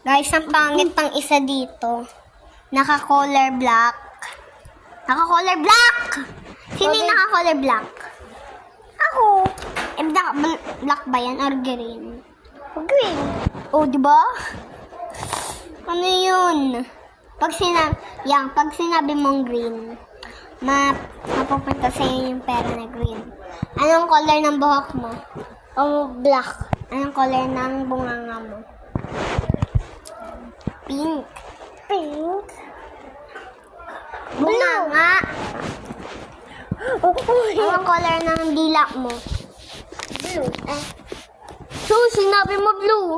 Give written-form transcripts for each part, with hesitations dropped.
Guys, ang pangit pang isa dito. Naka-color black. Naka-color black! Sino yung naka-color black? Ako. Black ba yan or green? Green. Oh, di ba? Ano yun? Pag sinabi mong green, mapupunta sa iyo yung pera na green. Anong color ng buhok mo? Oh, black. Anong color ng bunganga mo? Pink. Pink? Bunganga. Anong color ng dila mo? Blue. So, sinabi mo blue.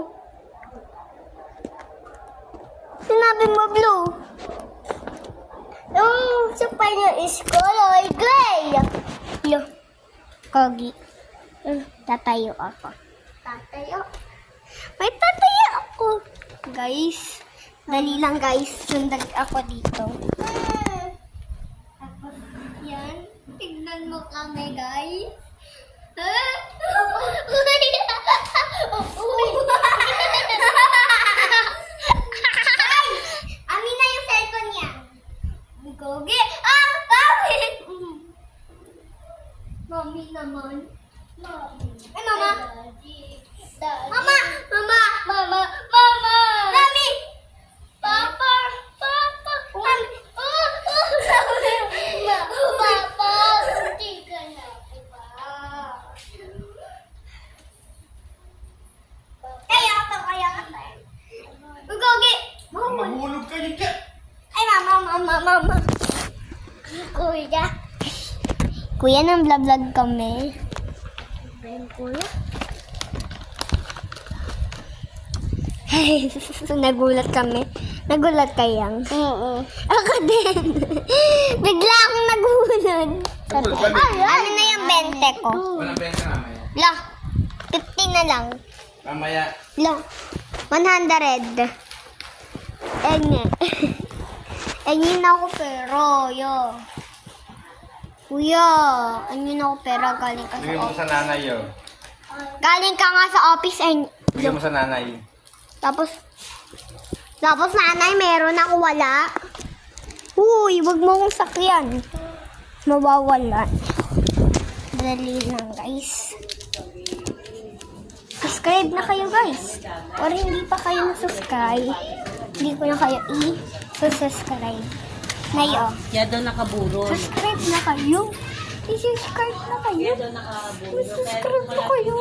Sinabi mo blue. Yung super niya is color gray. Yo. Kogi. Tatayo ako. Tatayo? May tatayo ako. Guys. Dali lang guys. Sundag ako dito. Tapos yan. Tignan mo kami guys. Amin na yung cellphone niya. Gogi! Ah! Bakit? Mami naman. Mami. Ay, mama. Mama! Mama! Mama! Mama! Mami! Papa! Papa! Mami! Papa! Hindi ka na. Kaya ka pa. Gogi! Mahulog ka yun ka. Ay, mama. Kuya, nang vlog kami. Kuya? Nagulat kami. Nagulat kayang? Oo. Ako din. Bigla akong nagulat. Ano na yung 20 ko? Walang benta mamaya. La, 50 na lang. Mamaya. La, 100. Engin ako pero, yo. Kuya, engin ako pero galing ka sa Bigyan mo office. sa nanay yun. Galing ka nga sa office and Bigyan mo sa nanay. tapos nanay, meron ako wala. Uy, wag mo kong sakyan. Mawawala. Dali lang, guys. Subscribe na kayo, guys. Or hindi pa kayo na-subscribe, hindi ko na kayo i-subscribe. Ngayon, Kaya daw nakaburol. subscribe na kayo. I-subscribe na kayo. Kaya daw nakaburol. I-subscribe na kayo.